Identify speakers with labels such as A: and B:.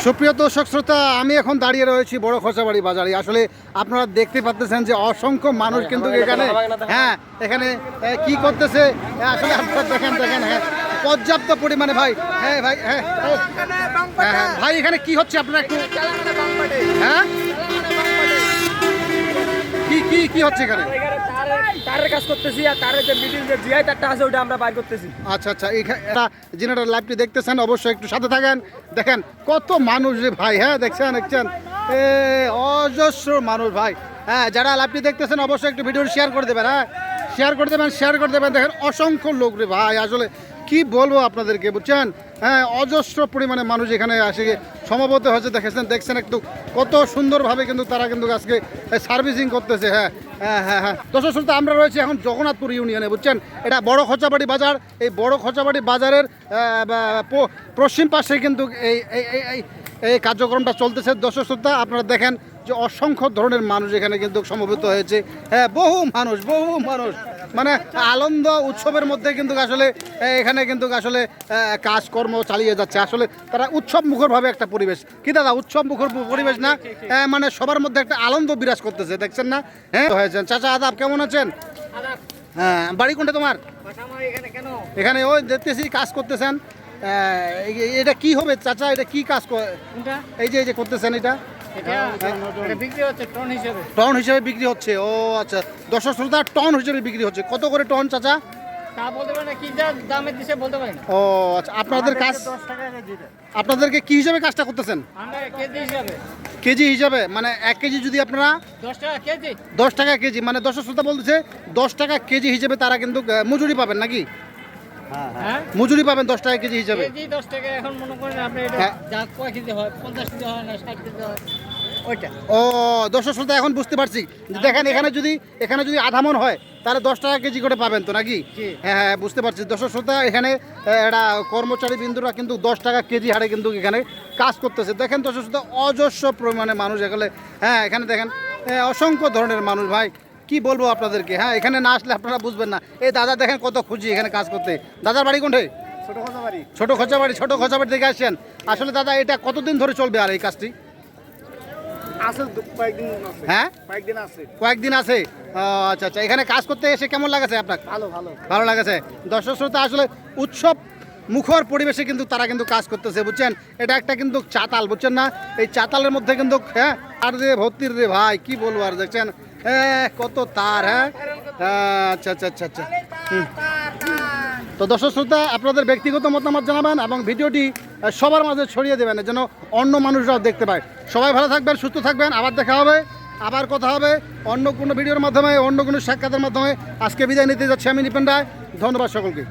A: সুপ্রিয় দর্শক শ্রোতা, আমি এখন দাঁড়িয়ে রয়েছি বড় খোঁচাবাড়ি বাজারে। আসলে আপনারা দেখতে পাচ্ছেন যে অসংখ্য মানুষ কিন্তু এখানে এখানে কি করতেছে আসলে আপনারা দেখেন হ্যাঁ পর্যাপ্ত পরিমাণে ভাই ভাই এখানে কি হচ্ছে আপনারা একটু হ্যাঁ কি হচ্ছে এখানে?
B: তারের কাজ করতেছি আর তারের যে মিডিল যে জিআই তারটা আছে ওটা আমরা বাইর করতেছি।
A: আচ্ছা এটা জেনারেল লাইভটি দেখতেছেন, অবশ্যই একটু সাথে থাকেন। দেখেন কত মানুষ রে ভাই, হ্যাঁ দেখছেন অজস্র মানুষ ভাই। হ্যাঁ যারা লাইভটি দেখতেছেন অবশ্যই একটু ভিডিও শেয়ার করে দেবেন, হ্যাঁ শেয়ার করে দেবেন। দেখেন অসংখ্য লোক রে ভাই, আসলে কি বলবো আপনাদেরকে, বুঝছেন? হ্যাঁ অজস্র পরিমাণে মানুষ এখানে আসে সমবেত হয়েছে। দেখছেন একটু কত সুন্দরভাবে কিন্তু তারা কিন্তু আজকে সার্ভিসিং করতেছে। হ্যাঁ দর্শক শ্রোতা, আমরা রয়েছি এখন জগন্নাথপুর ইউনিয়নে, বুঝছেন? এটা বড় খোঁচাবাড়ি বাজার। এই বড় খোঁচাবাড়ি বাজারের পশ্চিম পাশে কিন্তু এই কার্যক্রমটা চলতেছে। দর্শক শ্রোতা, আপনারা দেখেন যে অসংখ্য ধরনের মানুষ এখানে কিন্তু সমবেত হয়েছে। হ্যাঁ বহু মানুষ মানে আনন্দ উৎসবের মধ্যে কিন্তু আসলে এখানে কিন্তু আসলে কাজকর্ম চালিয়ে যাচ্ছে। আসলে তারা উৎসব মুখরভাবে একটা পরিবেশ, কি দাদা উৎসব মুখর পরিবেশ না? মানে সবার মধ্যে একটা আনন্দ বিরাজ করতেছে, দেখছেন না? হ্যাঁ হয়েছেন। চাচা আদাব, কেমন আছেন? হ্যাঁ বাড়ি কোনটা তোমার? এখানে ওই দেখতেছি কাজ করতেছেন। এটা কি হবে চাচা, এটা কি কাজ? এই যে করতেছেন এটা টন হিসেবে বিক্রি হচ্ছে। ও আচ্ছা দর্শক শ্রোতা, টন হিসেবে বিক্রি হচ্ছে। কত করে টন চাচা? ও আচ্ছা, আপনাদের কাজ আপনাদেরকে কি হিসাবে কাজটা করতেছেন? কেজি হিসাবে, মানে 1 কেজি যদি আপনারা 10 টাকা কেজি, মানে দর্শক শ্রোতা বলতেছে 10 টাকা কেজি হিসেবে তারা কিন্তু মজুরি পাবেন নাকি? হ্যাঁ মজুরি পাবেন 10 টাকা কেজি হিসাবে। ও দর্শক শ্রোতা, এখন বুঝতে পারছি। দেখেন এখানে যদি আধা মন হয় তাহলে 10 টাকা কেজি করে পাবেন তো নাকি? হ্যাঁ বুঝতে পারছি। দর্শক শ্রোতা, এখানে একটা কর্মচারী বিন্দুরা কিন্তু 10 টাকা কেজি হারে কিন্তু এখানে কাজ করতেছে। দেখেন দর্শক শ্রোতা, অজস্র পরিমাণে মানুষ এখানে। হ্যাঁ এখানে দেখেন অসংখ্য ধরনের মানুষ ভাই, কি বলবো আপনাদেরকে। হ্যাঁ এখানে না আসলে আপনারা বুঝবেন না। এই দাদা দেখেন কত খুশি এখানে কাজ করতে। দাদার বাড়ি কোনটায়? ছোট খোঁচাবাড়ি থেকে আসছেন। আসলে দাদা এটা কতদিন ধরে চলবে আর এই কাজটি? হ্যাঁ কয়েকদিন আছে। আচ্ছা এখানে কাজ করতে এসে কেমন লাগছে আপনার? ভালো লাগছে। দর্শক শ্রোতা, আসলে উৎসব মুখর পরিবেশে কিন্তু তারা কিন্তু কাজ করতেছে, বুঝছেন? এটা একটা কিন্তু চাতাল, বুঝছেন না? এই চাতালের মধ্যে কিন্তু হ্যাঁ আর রে ভর্তির রে ভাই, কি বলবো আর। দেখছেন কত তার। হ্যাঁ আচ্ছা তো দর্শক শ্রোতা, আপনাদের ব্যক্তিগত মতামত জানাবেন এবং ভিডিওটি সবার মাঝে ছড়িয়ে দেবেন যেন অন্য মানুষরাও দেখতে পায়। সবাই ভালো থাকবেন, সুস্থ থাকবেন। আবার দেখা হবে, আবার কথা হবে অন্য কোনো ভিডিওর মাধ্যমে, অন্য কোনো সাক্ষাতের মাধ্যমে। আজকে বিদায় নিতে যাচ্ছি আমি নিপেন রায়। ধন্যবাদ সকলকে।